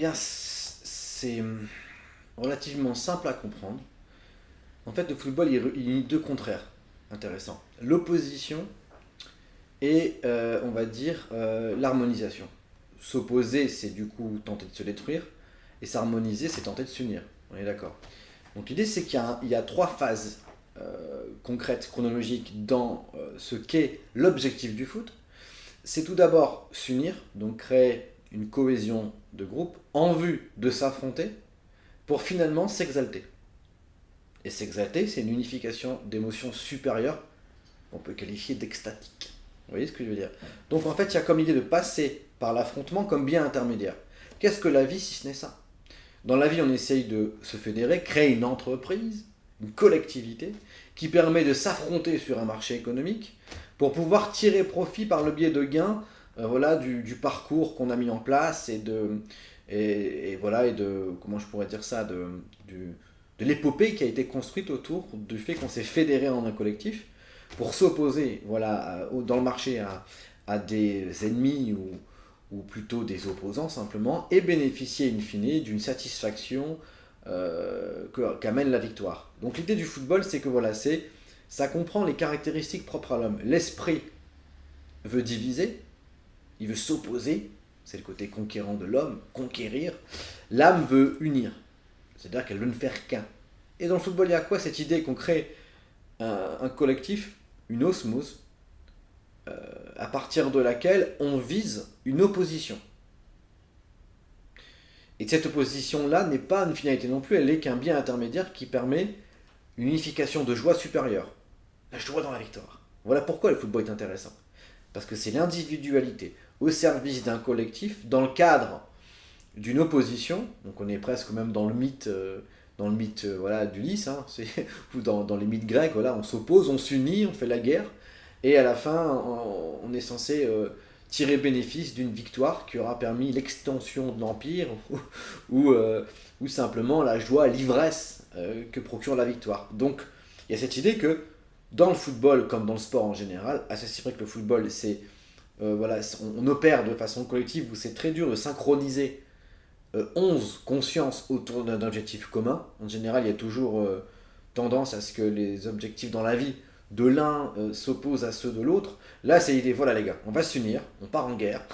bien, c'est relativement simple à comprendre. En fait, le football, il unit deux contraires intéressants. L'opposition et, on va dire, l'harmonisation. S'opposer, c'est du coup tenter de se détruire, et s'harmoniser, c'est tenter de s'unir. On est d'accord. Donc l'idée, c'est qu'il y a trois phases concrètes, chronologiques, dans ce qu'est l'objectif du foot. C'est tout d'abord s'unir, donc créer une cohésion de groupe en vue de s'affronter pour finalement s'exalter. Et s'exalter, c'est une unification d'émotions supérieures qu'on peut qualifier d'extatique. Vous voyez ce que je veux dire? Donc en fait, il y a comme idée de passer par l'affrontement comme bien intermédiaire. Qu'est-ce que la vie si ce n'est ça? Dans la vie, on essaye de se fédérer, créer une entreprise, une collectivité, qui permet de s'affronter sur un marché économique pour pouvoir tirer profit par le biais de gains voilà, du parcours qu'on a mis en place et de comment je pourrais dire ça de l'épopée qui a été construite autour du fait qu'on s'est fédéré en un collectif pour s'opposer voilà, dans le marché à des ennemis ou plutôt des opposants simplement, et bénéficier in fine d'une satisfaction qu'amène la victoire. Donc l'idée du football, c'est que voilà, ça comprend les caractéristiques propres à l'homme. L'esprit veut diviser, il veut s'opposer, c'est le côté conquérant de l'homme, conquérir. L'âme veut unir, c'est-à-dire qu'elle veut ne faire qu'un. Et dans le football, il y a quoi? Cette idée qu'on crée un collectif, une osmose, à partir de laquelle on vise une opposition. Et cette opposition-là n'est pas une finalité non plus, elle n'est qu'un bien intermédiaire qui permet une unification de joie supérieure. La joie dans la victoire. Voilà pourquoi le football est intéressant. Parce que c'est l'individualité au service d'un collectif dans le cadre d'une opposition. Donc on est presque même dans le mythe voilà, d'Ulysse, hein, ou dans les mythes grecs, voilà, on s'oppose, on s'unit, on fait la guerre, et à la fin, on est censé tirer bénéfice d'une victoire qui aura permis l'extension de l'Empire ou simplement la joie, l'ivresse que procure la victoire. Donc, il y a cette idée que dans le football, comme dans le sport en général, c'est vrai que le football, voilà, on opère de façon collective où c'est très dur de synchroniser 11 consciences autour d'un objectif commun. En général, il y a toujours tendance à ce que les objectifs dans la vie de l'un s'opposent à ceux de l'autre. Là, c'est l'idée, voilà les gars, on va s'unir, on part en guerre,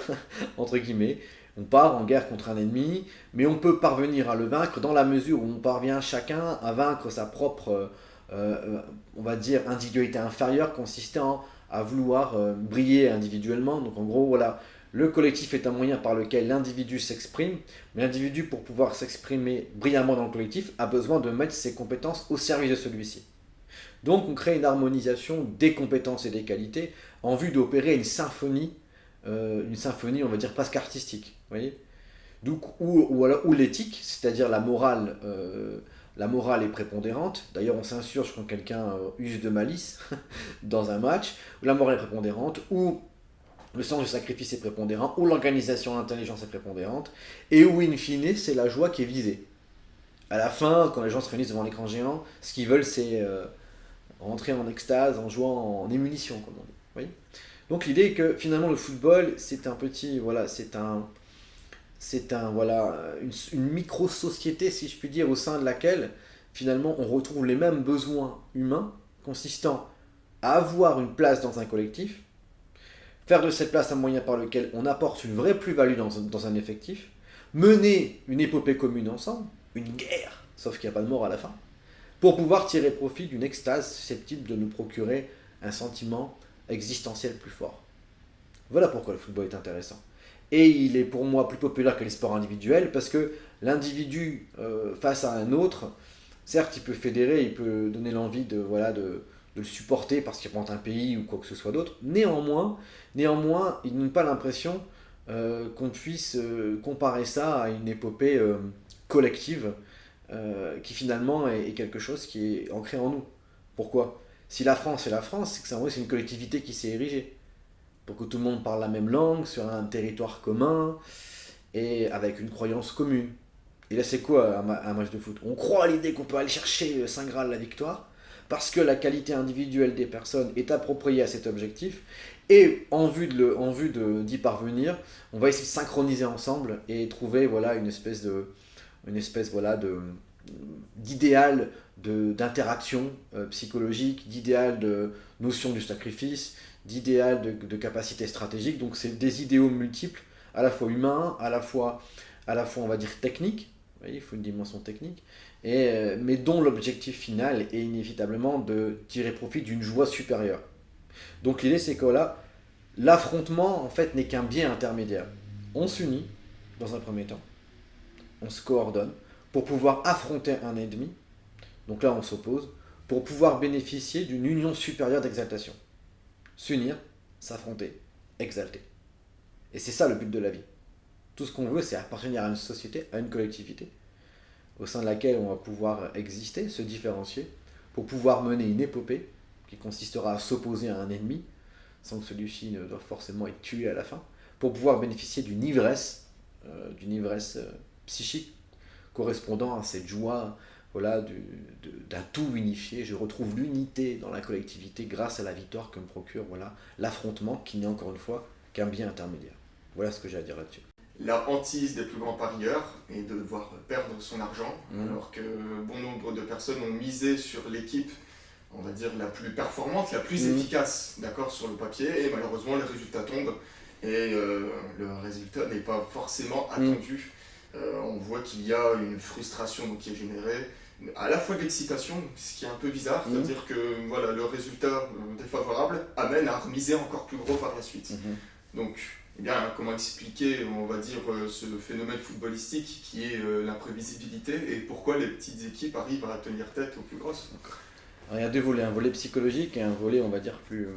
entre guillemets, on part en guerre contre un ennemi, mais on peut parvenir à le vaincre dans la mesure où on parvient chacun à vaincre sa propre, on va dire, individualité inférieure consistant à vouloir briller individuellement. Donc en gros, voilà, le collectif est un moyen par lequel l'individu s'exprime, mais l'individu, pour pouvoir s'exprimer brillamment dans le collectif, a besoin de mettre ses compétences au service de celui-ci. Donc on crée une harmonisation des compétences et des qualités en vue d'opérer une symphonie, on va dire presque artistique. Vous voyez? Donc, ou l'éthique, c'est-à-dire la morale est prépondérante. D'ailleurs, on s'insurge quand quelqu'un use de malice dans un match, où la morale est prépondérante, ou le sens du sacrifice est prépondérant, ou l'organisation, l'intelligence est prépondérante, et où, in fine, c'est la joie qui est visée. À la fin, quand les gens se réunissent devant l'écran géant, ce qu'ils veulent, c'est rentrer en extase en jouant en émulsion, comme on dit. Vous voyez? Donc l'idée est que finalement le football, c'est un petit, voilà, voilà, une micro-société, si je puis dire, au sein de laquelle finalement on retrouve les mêmes besoins humains consistant à avoir une place dans un collectif, faire de cette place un moyen par lequel on apporte une vraie plus-value dans un effectif, mener une épopée commune ensemble, une guerre, sauf qu'il n'y a pas de mort à la fin, pour pouvoir tirer profit d'une extase susceptible de nous procurer un sentiment existentiel plus fort. Voilà pourquoi le football est intéressant. Et il est pour moi plus populaire que les sports individuels parce que l'individu face à un autre, certes il peut fédérer, il peut donner l'envie voilà, de le supporter parce qu'il représente un pays ou quoi que ce soit d'autre. Néanmoins, il n'a pas l'impression qu'on puisse comparer ça à une épopée collective qui finalement est quelque chose qui est ancré en nous. Pourquoi? Si la France est la France, c'est que c'est une collectivité qui s'est érigée pour que tout le monde parle la même langue, sur un territoire commun, et avec une croyance commune. Et là, c'est quoi un match de foot? On croit à l'idée qu'on peut aller chercher Saint Graal la victoire, parce que la qualité individuelle des personnes est appropriée à cet objectif, Et d'y parvenir, on va essayer de synchroniser ensemble et trouver voilà, d'idéal d'interaction psychologique, d'idéal de notion du sacrifice, d'idéal de capacité stratégique. Donc c'est des idéaux multiples, à la fois humains, à la fois on va dire techniques. Vous voyez, il faut une dimension technique, mais dont l'objectif final est inévitablement de tirer profit d'une joie supérieure. Donc l'idée c'est que là, l'affrontement en fait n'est qu'un biais intermédiaire. On s'unit dans un premier temps, on se coordonne pour pouvoir affronter un ennemi. Donc là on s'oppose pour pouvoir bénéficier d'une union supérieure d'exaltation. S'unir, s'affronter, exalter. Et c'est ça le but de la vie. Tout ce qu'on veut, c'est appartenir à une société, à une collectivité, au sein de laquelle on va pouvoir exister, se différencier, pour pouvoir mener une épopée qui consistera à s'opposer à un ennemi, sans que celui-ci ne doive forcément être tué à la fin, pour pouvoir bénéficier d'une ivresse psychique correspondant à cette joie voilà, d'un tout unifié. Je retrouve l'unité dans la collectivité grâce à la victoire que me procure voilà, l'affrontement qui n'est encore une fois qu'un bien intermédiaire. Voilà ce que j'ai à dire là-dessus. La hantise des plus grands parieurs est de devoir perdre son argent, alors que bon nombre de personnes ont misé sur l'équipe, on va dire, la plus performante, la plus efficace, d'accord, sur le papier, et malheureusement les résultats tombent, et le résultat n'est pas forcément attendu. On voit qu'il y a une frustration qui est générée, à la fois de l'excitation, ce qui est un peu bizarre, c'est-à-dire que voilà, le résultat défavorable amène à remiser encore plus gros par la suite. Donc, eh bien, comment expliquer, on va dire, ce phénomène footballistique qui est l'imprévisibilité et pourquoi les petites équipes arrivent à tenir tête aux plus grosses? Alors, il y a deux volets, un volet psychologique et un volet, on va dire, plus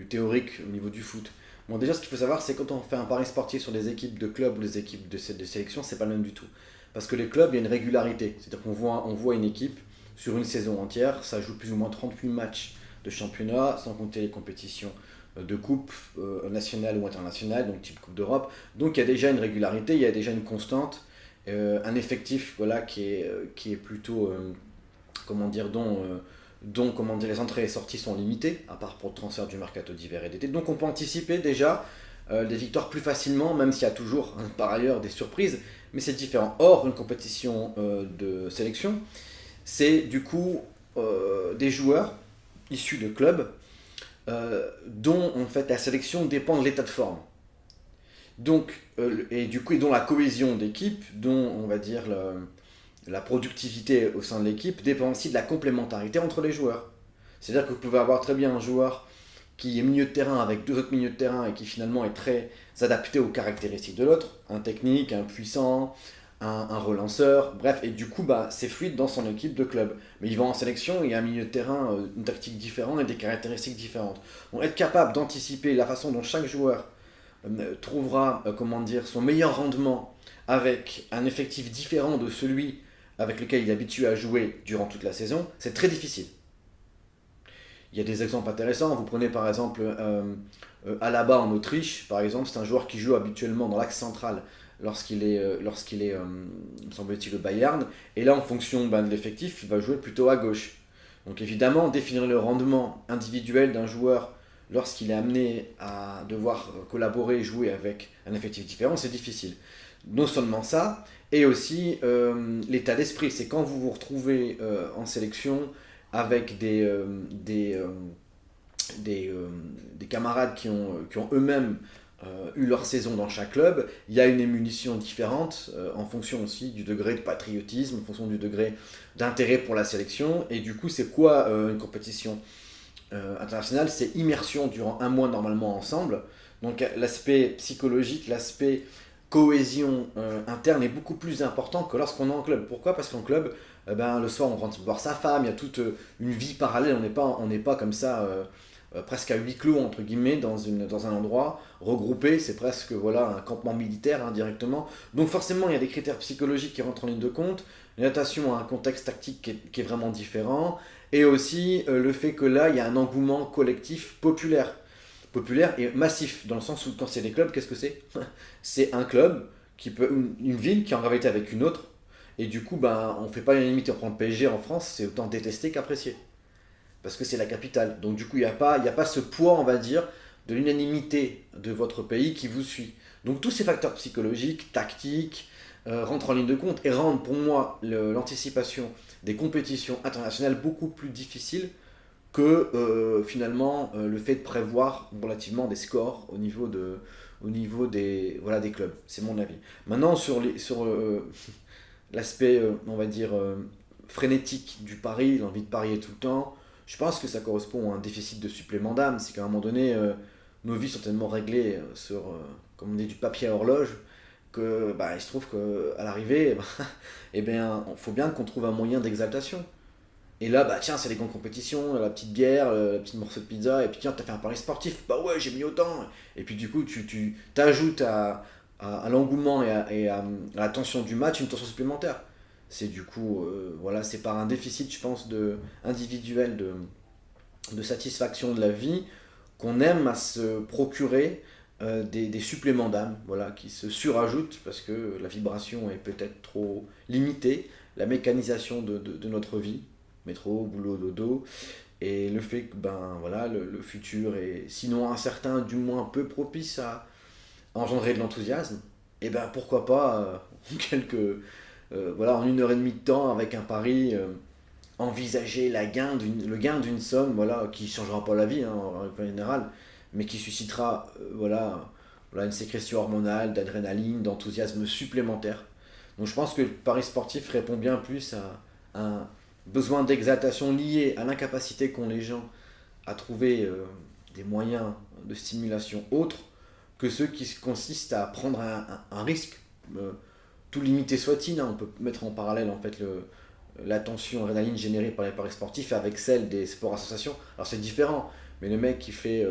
théorique au niveau du foot. Bon, déjà, ce qu'il faut savoir, c'est quand on fait un pari sportif sur des équipes de club ou des équipes de sélection, c'est pas le même du tout. Parce que les clubs, il y a une régularité. C'est-à-dire on voit une équipe sur une saison entière, ça joue plus ou moins 38 matchs de championnat, sans compter les compétitions de coupe nationale ou internationale, donc type Coupe d'Europe. Donc il y a déjà une régularité, il y a déjà une constante, un effectif voilà, qui est plutôt, dont les entrées et sorties sont limitées, à part pour le transfert du mercato d'hiver et d'été. Donc on peut anticiper déjà des victoires plus facilement, même s'il y a toujours par ailleurs des surprises, mais c'est différent. Or, une compétition de sélection, c'est du coup des joueurs issus de clubs dont en fait la sélection dépend de l'état de forme. Donc, et du coup, et dont la cohésion d'équipe, dont on va dire la productivité au sein de l'équipe dépend aussi de la complémentarité entre les joueurs. C'est-à-dire que vous pouvez avoir très bien un joueur qui est milieu de terrain avec deux autres milieux de terrain et qui finalement est très adapté aux caractéristiques de l'autre, un technique, un puissant, un relanceur, bref, et du coup c'est fluide dans son équipe de club. Mais il va en sélection, il y a un milieu de terrain, une tactique différente et des caractéristiques différentes. Donc être capable d'anticiper la façon dont chaque joueur trouvera son meilleur rendement avec un effectif différent de celui avec lequel il est habitué à jouer durant toute la saison, c'est très difficile. Il y a des exemples intéressants. Vous prenez par exemple Alaba en Autriche, par exemple, c'est un joueur qui joue habituellement dans l'axe central lorsqu'il est, me semble-t-il, au Bayern. Et là, en fonction de l'effectif, il va jouer plutôt à gauche. Donc évidemment, définir le rendement individuel d'un joueur lorsqu'il est amené à devoir collaborer et jouer avec un effectif différent, c'est difficile. Non seulement ça, et aussi l'état d'esprit. C'est quand vous vous retrouvez en sélection avec des camarades qui ont eux-mêmes eu leur saison dans chaque club, il y a une émulsion différente en fonction aussi du degré de patriotisme, en fonction du degré d'intérêt pour la sélection. Et du coup, c'est quoi une compétition internationale? C'est immersion durant un mois normalement ensemble. Donc l'aspect psychologique, l'aspect cohésion interne est beaucoup plus important que lorsqu'on est en club. Pourquoi? Parce qu'en club, le soir on rentre voir sa femme, il y a toute une vie parallèle, on n'est pas comme ça presque à huis clos entre guillemets dans un endroit regroupé, c'est presque voilà, un campement militaire indirectement. Donc forcément il y a des critères psychologiques qui rentrent en ligne de compte, la natation a un contexte tactique qui est vraiment différent, et aussi le fait que là il y a un engouement collectif populaire et massif, dans le sens où quand c'est des clubs, qu'est-ce que c'est? C'est un club, une ville qui est en rivalité avec une autre, et du coup, on fait pas l'unanimité. On prend le PSG en France, c'est autant détesté qu'apprécié. Parce que c'est la capitale. Donc du coup, il n'y a pas ce poids, on va dire, de l'unanimité de votre pays qui vous suit. Donc tous ces facteurs psychologiques, tactiques, rentrent en ligne de compte et rendent pour moi l'anticipation des compétitions internationales beaucoup plus difficile que finalement le fait de prévoir relativement des scores au niveau des clubs. C'est mon avis. Maintenant, sur l'aspect, on va dire, frénétique du pari, l'envie de parier tout le temps, je pense que ça correspond à un déficit de supplément d'âme. C'est qu'à un moment donné, nos vies sont tellement réglées sur, comme on dit, du papier à horloge, que bah, il se trouve qu'à l'arrivée, eh bien, il faut bien qu'on trouve un moyen d'exaltation. Et là, bah tiens, c'est les grandes compétitions, la petite bière, le petit morceau de pizza, et puis tiens, t'as fait un pari sportif, bah ouais, j'ai mis autant. Et puis du coup, tu t'ajoutes à l'engouement et à la tension du match une tension supplémentaire. C'est du coup, voilà, c'est par un déficit, je pense, individuel de satisfaction de la vie qu'on aime à se procurer des suppléments d'âme, voilà, qui se surajoutent parce que la vibration est peut-être trop limitée, la mécanisation de notre vie, métro, boulot, dodo, et le fait que ben, voilà, le futur est sinon incertain, du moins peu propice à engendrer de l'enthousiasme, et ben pourquoi pas voilà, en 1 heure et demie de temps avec un pari, envisager le gain d'une somme voilà, qui ne changera pas la vie hein, en général, mais qui suscitera voilà, une sécrétion hormonale, d'adrénaline, d'enthousiasme supplémentaire. Donc je pense que le pari sportif répond bien plus à un besoin d'exaltation lié à l'incapacité qu'ont les gens à trouver des moyens de stimulation autres que ceux qui consistent à prendre un risque, tout limité soit-il. Hein. On peut mettre en parallèle en fait la tension adrénaline générée par les paris sportifs avec celle des sports associations. Alors c'est différent, mais le mec qui fait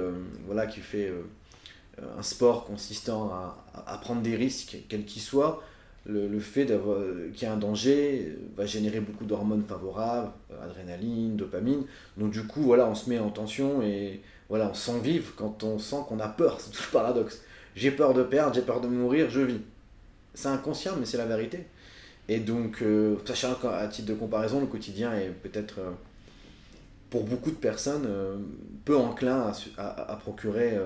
un sport consistant à prendre des risques, quels qu'ils soient, le fait qu'il y a un danger va générer beaucoup d'hormones favorables, adrénaline, dopamine. Donc du coup, voilà, on se met en tension et voilà, on sent vivre quand on sent qu'on a peur. C'est tout le paradoxe. J'ai peur de perdre, j'ai peur de mourir, je vis. C'est inconscient, mais c'est la vérité. Et donc, sachant qu'à titre de comparaison, le quotidien est peut-être, pour beaucoup de personnes, peu enclin à procurer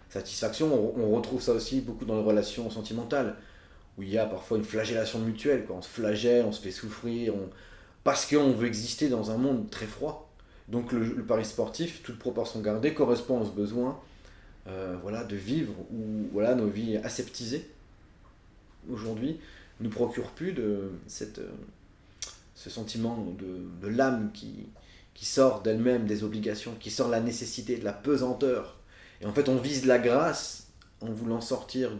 satisfaction. On retrouve ça aussi beaucoup dans les relations sentimentales, où il y a parfois une flagellation mutuelle, quoi. On se flagelle, on se fait souffrir, parce qu'on veut exister dans un monde très froid. Donc le pari sportif, toute proportion gardée, correspond à ce besoin voilà, de vivre, où voilà, nos vies aseptisées, aujourd'hui, ne procurent plus ce sentiment de l'âme qui sort d'elle-même des obligations, qui sort de la nécessité, de la pesanteur. Et en fait, on vise la grâce en voulant sortir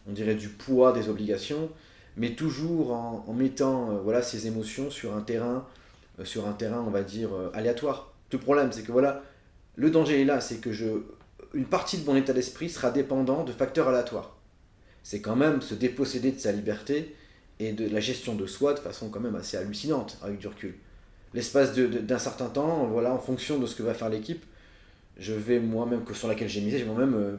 on dirait, du poids des obligations, mais toujours en mettant voilà, ces émotions sur un terrain, on va dire, aléatoire. Tout le problème, c'est que voilà, le danger est là, c'est que une partie de mon état d'esprit sera dépendant de facteurs aléatoires. C'est quand même se déposséder de sa liberté et de la gestion de soi de façon quand même assez hallucinante avec du recul. L'espace d'un certain temps, voilà, en fonction de ce que va faire l'équipe, je vais moi-même, que sur laquelle j'ai misé, je vais moi-même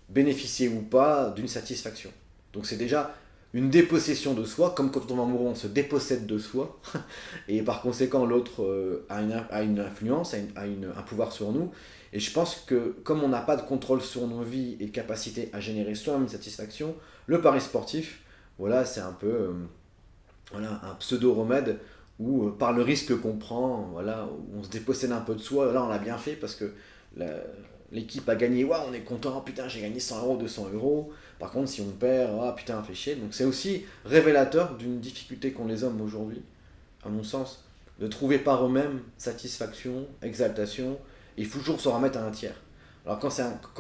bénéficier ou pas d'une satisfaction. Donc c'est déjà une dépossession de soi, comme quand on va mourir, on se dépossède de soi, et par conséquent l'autre a une influence, un pouvoir sur nous. Et je pense que comme on n'a pas de contrôle sur nos vies et capacité à générer soi-même une satisfaction, le pari sportif, voilà, c'est un peu voilà, un pseudo-remède où par le risque qu'on prend, voilà, où on se dépossède un peu de soi, là on l'a bien fait parce que l'équipe a gagné, ouais, on est content, oh, putain j'ai gagné 100 euros, 200 euros. Par contre si on perd, oh, putain fait chier. Donc c'est aussi révélateur d'une difficulté qu'ont les hommes aujourd'hui, à mon sens, de trouver par eux-mêmes satisfaction, exaltation, et il faut toujours se remettre à un tiers. Alors quand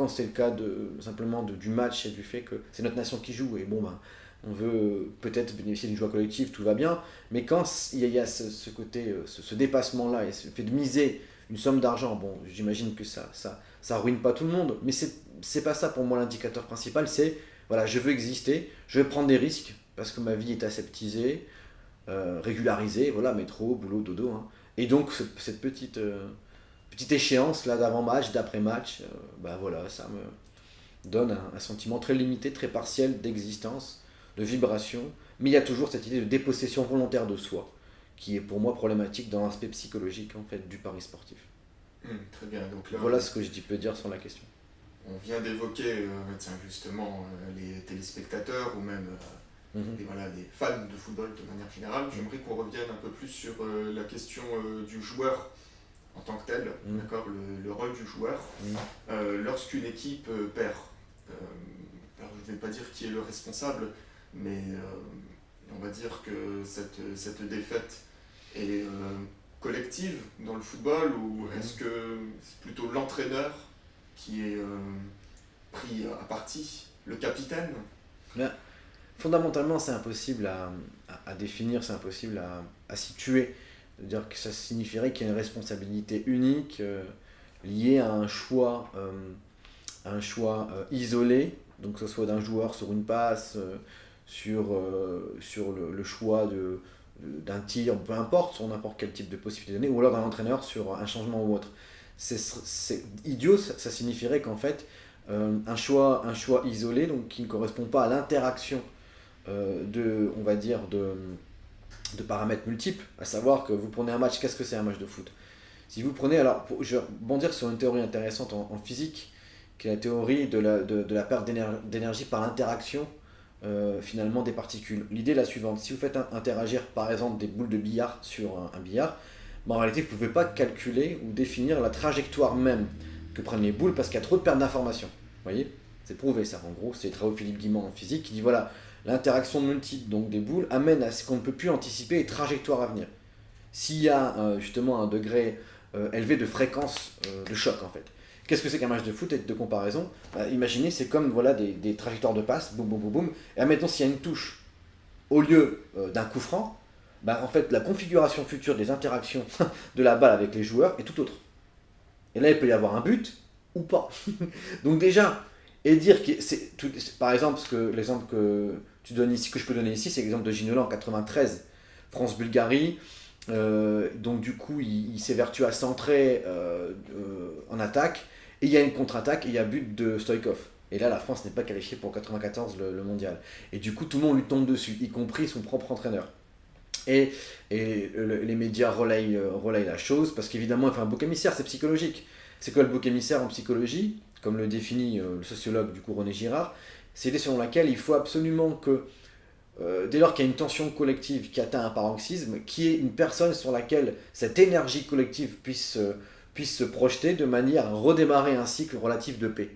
c'est le cas simplement du match et du fait que c'est notre nation qui joue, et bon ben, on veut peut-être bénéficier d'une joie collective, tout va bien, mais quand il y a côté, ce dépassement-là, et ce fait de miser une somme d'argent, bon, j'imagine que ça ruine pas tout le monde, mais c'est pas ça pour moi l'indicateur principal, c'est, voilà, je veux exister, je vais prendre des risques, parce que ma vie est aseptisée, régularisée, voilà, métro, boulot, dodo, hein. Et donc cette petite échéance là d'avant-match, d'après-match, bah voilà, ça me donne un sentiment très limité, très partiel d'existence, de vibration, mais il y a toujours cette idée de dépossession volontaire de soi, qui est pour moi problématique dans l'aspect psychologique en fait du pari sportif. Très bien. Donc là, voilà ce que je peux dire sur la question. On vient d'évoquer tiens, justement les téléspectateurs ou même voilà, les fans de football de manière générale. J'aimerais qu'on revienne un peu plus sur la question du joueur en tant que tel, d'accord, le rôle du joueur. Lorsqu'une équipe perd, alors je ne vais pas dire qui est le responsable, mais on va dire que cette défaite est collective dans le football, ou est-ce que c'est plutôt l'entraîneur qui est pris à partie, le capitaine? Mais, fondamentalement, c'est impossible à définir, c'est impossible à situer. C'est-à-dire que ça signifierait qu'il y a une responsabilité unique liée à un choix isolé, donc que ce soit d'un joueur sur une passe, sur le choix d'un tir, peu importe, sur n'importe quel type de possibilité donnée, ou alors d'un entraîneur sur un changement ou autre. C'est idiot, ça signifierait qu'en fait, un choix isolé, donc qui ne correspond pas à l'interaction on va dire, de paramètres multiples, à savoir que vous prenez un match, qu'est-ce que c'est un match de foot? Si vous prenez, alors, je vais rebondir sur une théorie intéressante en physique, qui est la théorie de la perte d'énergie par l'interaction finalement des particules. L'idée est la suivante: si vous faites interagir par exemple des boules de billard sur un billard, ben, en réalité vous ne pouvez pas calculer ou définir la trajectoire même que prennent les boules parce qu'il y a trop de pertes d'informations. Vous voyez? C'est prouvé ça, en gros, c'est les travaux de Philippe Guimand en physique qui dit voilà, l'interaction multiple donc des boules amène à ce qu'on ne peut plus anticiper les trajectoires à venir. S'il y a justement un degré élevé de fréquence de choc en fait. Qu'est-ce que c'est qu'un match de foot et de comparaison? Imaginez, c'est comme voilà, des trajectoires de passe, boum boum boum boum, et admettons s'il y a une touche au lieu d'un coup franc, bah, en fait la configuration future des interactions de la balle avec les joueurs est tout autre. Et là il peut y avoir un but ou pas. Donc déjà, et dire que par exemple, l'exemple que tu donnes ici, que je peux donner ici, c'est l'exemple de Ginola en 93, France-Bulgarie. Donc du coup, il s'évertue à centrer en attaque, et il y a une contre-attaque, et il y a but de Stoïkov. Et là, la France n'est pas qualifiée pour 94 le mondial. Et du coup, tout le monde lui tombe dessus, y compris son propre entraîneur. Et, les médias relayent la chose, parce qu'évidemment, enfin, un bouc émissaire, c'est psychologique. C'est quoi le bouc émissaire en psychologie? Comme le définit le sociologue du coup René Girard, c'est l'idée selon laquelle il faut absolument que, dès lors qu'il y a une tension collective qui atteint un paroxysme, qu'il y ait une personne sur laquelle cette énergie collective puisse se projeter de manière à redémarrer un cycle relatif de paix.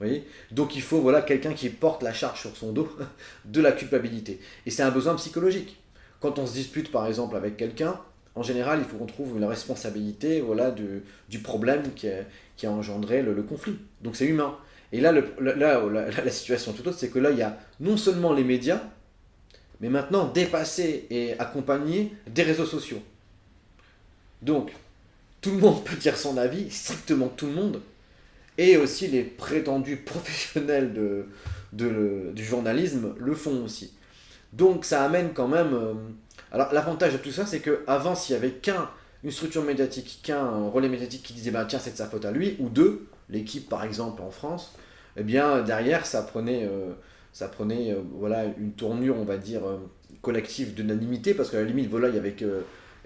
Vous voyez? Donc il faut voilà, quelqu'un qui porte la charge sur son dos de la culpabilité. Et c'est un besoin psychologique. Quand on se dispute par exemple avec quelqu'un, en général il faut qu'on trouve une responsabilité voilà, du problème qui a engendré le conflit. Donc c'est humain. Et là, la situation tout autre, c'est que là il y a non seulement les médias, mais maintenant dépassés et accompagnés des réseaux sociaux. Donc tout le monde peut dire son avis, strictement tout le monde, et aussi les prétendus professionnels du journalisme le font aussi. Donc ça amène quand même... alors l'avantage de tout ça, c'est qu'avant, s'il n'y avait qu'une structure médiatique, qu'un relais médiatique qui disait bah, tiens, c'est de sa faute à lui, ou deux, l'équipe par exemple en France, eh bien derrière ça prenait voilà, une tournure, on va dire, collective d'unanimité, parce qu'à la limite, voilà, il n'y avait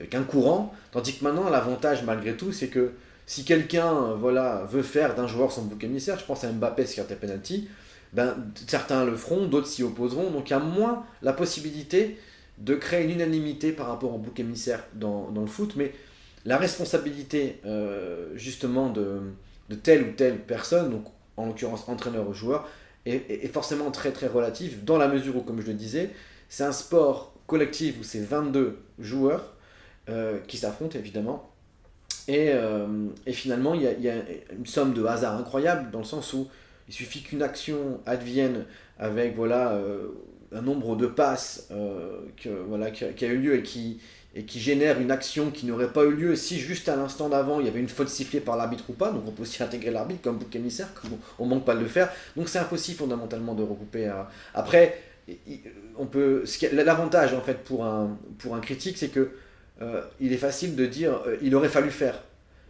qu'un courant, tandis que maintenant, l'avantage malgré tout, c'est que si quelqu'un voilà, veut faire d'un joueur son bouc émissaire, je pense à Mbappé qui a un penalty, ben, certains le feront, d'autres s'y opposeront, donc il y a moins la possibilité de créer une unanimité par rapport au bouc émissaire dans le foot, mais la responsabilité justement de telle ou telle personne, donc en l'occurrence entraîneur ou joueur, est forcément très très relative, dans la mesure où, comme je le disais, c'est un sport collectif où c'est 22 joueurs qui s'affrontent évidemment, et finalement il y a une somme de hasard incroyable, dans le sens où il suffit qu'une action advienne avec voilà, un nombre de passes qui a eu lieu et qui génère une action qui n'aurait pas eu lieu si juste à l'instant d'avant il y avait une faute sifflée par l'arbitre ou pas. Donc on peut aussi intégrer l'arbitre comme bouc émissaire, comme on manque pas de le faire. Donc c'est impossible fondamentalement de regrouper. Après, l'avantage en fait pour un critique, c'est que il est facile de dire il aurait fallu faire.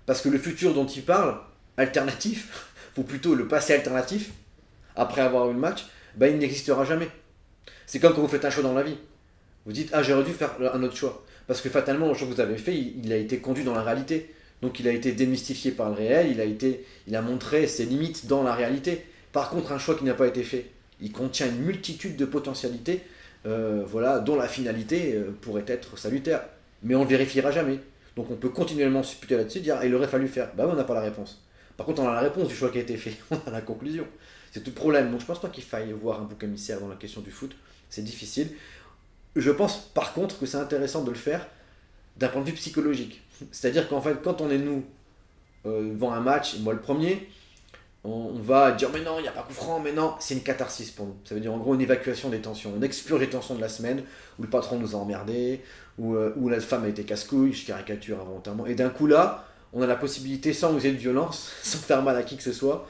Parce que le futur dont il parle, alternatif, ou plutôt le passé alternatif, après avoir eu le match, ben, il n'existera jamais. C'est comme quand vous faites un choix dans la vie. Vous dites, ah, j'aurais dû faire un autre choix. Parce que fatalement, le choix que vous avez fait, il a été conduit dans la réalité. Donc il a été démystifié par le réel, il a montré ses limites dans la réalité. Par contre, un choix qui n'a pas été fait, il contient une multitude de potentialités, dont la finalité pourrait être salutaire. Mais on ne le vérifiera jamais. Donc on peut continuellement supputer là-dessus, dire il aurait fallu faire. Bah oui, on n'a pas la réponse. Par contre, on a la réponse du choix qui a été fait, on a la conclusion. C'est tout le problème. Donc je pense pas qu'il faille voir un bouc émissaire dans la question du foot. C'est difficile. Je pense par contre que c'est intéressant de le faire d'un point de vue psychologique. C'est-à-dire qu'en fait, quand on est nous devant un match, et moi le premier, on va dire mais non, il n'y a pas coup franc, mais non, c'est une catharsis pour nous. Ça veut dire en gros une évacuation des tensions. On expurge les tensions de la semaine où le patron nous a emmerdés, où la femme a été casse-couille, je caricature involontairement. Et d'un coup là, on a la possibilité, sans user de violence, sans faire mal à qui que ce soit,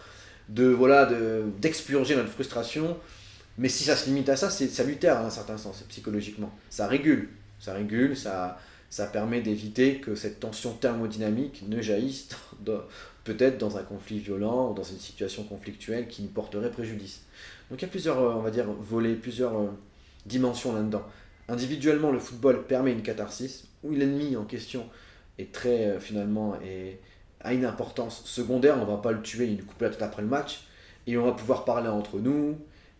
d'expurger notre frustration. Mais si ça se limite à ça, c'est salutaire dans un certain sens, psychologiquement. Ça permet d'éviter que cette tension thermodynamique ne jaillisse peut-être dans un conflit violent ou dans une situation conflictuelle qui nous porterait préjudice. Donc il y a plusieurs, on va dire, volets, plusieurs dimensions là-dedans. Individuellement, le football permet une catharsis où l'ennemi en question est très, a une importance secondaire. On ne va pas le tuer, il nous coupe la tête après le match. Et on va pouvoir parler entre nous,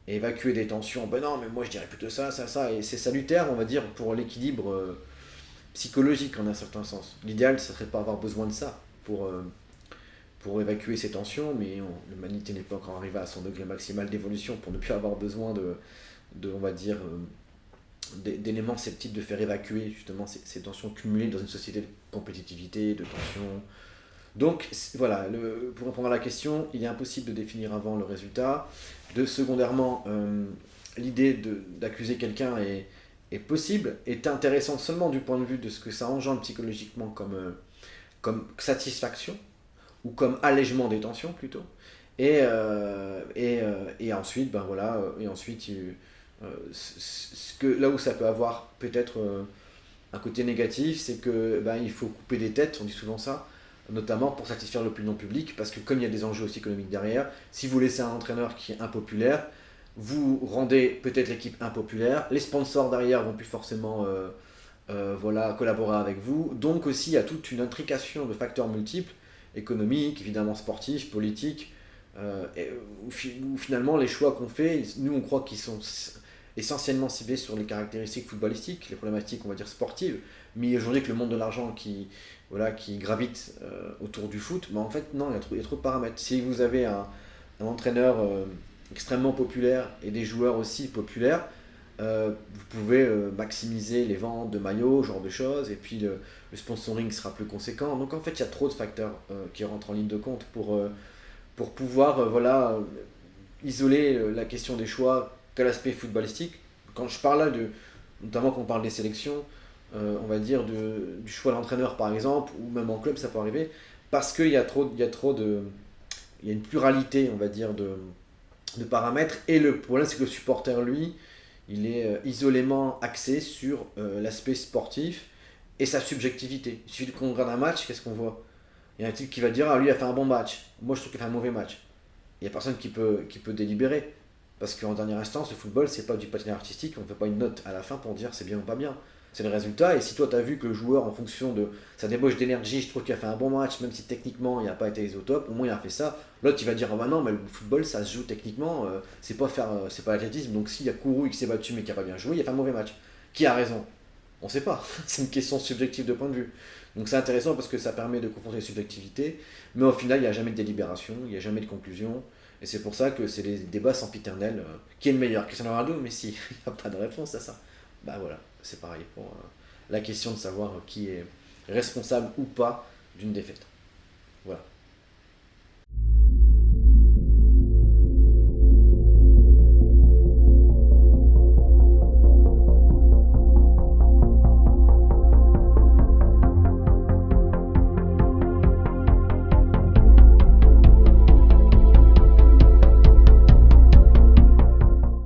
et évacuer des tensions. Ben non, mais moi je dirais plutôt ça. Et c'est salutaire, on va dire, pour l'équilibre psychologique en un certain sens. L'idéal, ce serait pas avoir besoin de ça pour évacuer ces tensions, mais l'humanité n'est pas encore arrivée à son degré maximal d'évolution pour ne plus avoir besoin on va dire, d'éléments susceptibles de faire évacuer justement ces tensions cumulées dans une société de compétitivité, de tension. Donc voilà, pour répondre à la question, il est impossible de définir avant le résultat. Secondairement, l'idée d'accuser quelqu'un est possible, est intéressante seulement du point de vue de ce que ça engendre psychologiquement comme satisfaction, ou comme allègement des tensions plutôt. Et ensuite, là où ça peut avoir peut-être un côté négatif, c'est que il faut couper des têtes, on dit souvent ça, notamment pour satisfaire l'opinion publique, parce que comme il y a des enjeux aussi économiques derrière, si vous laissez un entraîneur qui est impopulaire, vous rendez peut-être l'équipe impopulaire, les sponsors derrière vont plus forcément collaborer avec vous, donc aussi il y a toute une intrication de facteurs multiples, économiques, évidemment sportifs, politiques, où finalement les choix qu'on fait, nous on croit qu'ils sont essentiellement ciblés sur les caractéristiques footballistiques, les problématiques on va dire sportives, mais aujourd'hui que le monde de l'argent qui gravite autour du foot, mais en fait non, il y a trop de paramètres. Si vous avez un entraîneur extrêmement populaire et des joueurs aussi populaires, vous pouvez maximiser les ventes de maillots, ce genre de choses, et puis le sponsoring sera plus conséquent. Donc en fait il y a trop de facteurs qui rentrent en ligne de compte pour pouvoir isoler la question des choix qu'à l'aspect footballistique. Quand je parle là notamment quand on parle des sélections, on va dire du choix d'entraîneur par exemple, ou même en club ça peut arriver, parce qu'il y a une pluralité on va dire de paramètres, et le problème c'est que le supporter lui, il est isolément axé sur l'aspect sportif et sa subjectivité. Il suffit qu'on regarde un match, qu'est-ce qu'on voit? Il y a un type qui va dire ah lui il a fait un bon match, moi je trouve qu'il a fait un mauvais match. Il n'y a personne qui peut délibérer. Parce qu'en dernière instance, le football, c'est pas du patinage artistique, on ne fait pas une note à la fin pour dire c'est bien ou pas bien. C'est le résultat, et si toi tu as vu que le joueur, en fonction de sa débauche d'énergie, je trouve qu'il a fait un bon match, même si techniquement il n'a pas été au top, au moins il a fait ça, l'autre il va dire ah bah non, mais le football ça se joue techniquement, c'est pas l'athlétisme, donc s'il y a Kourou qui s'est battu mais qui a pas bien joué, il a fait un mauvais match. Qui a raison? On sait pas, c'est une question subjective de point de vue. Donc c'est intéressant parce que ça permet de confronter les subjectivités, mais au final il n'y a jamais de délibération, il n'y a jamais de conclusion. Et c'est pour ça que c'est des débats sempiternels. Qui est le meilleur, Cristiano Ronaldo? Mais si, il n'y a pas de réponse à ça. Bah voilà, c'est pareil pour la question de savoir qui est responsable ou pas d'une défaite. Voilà.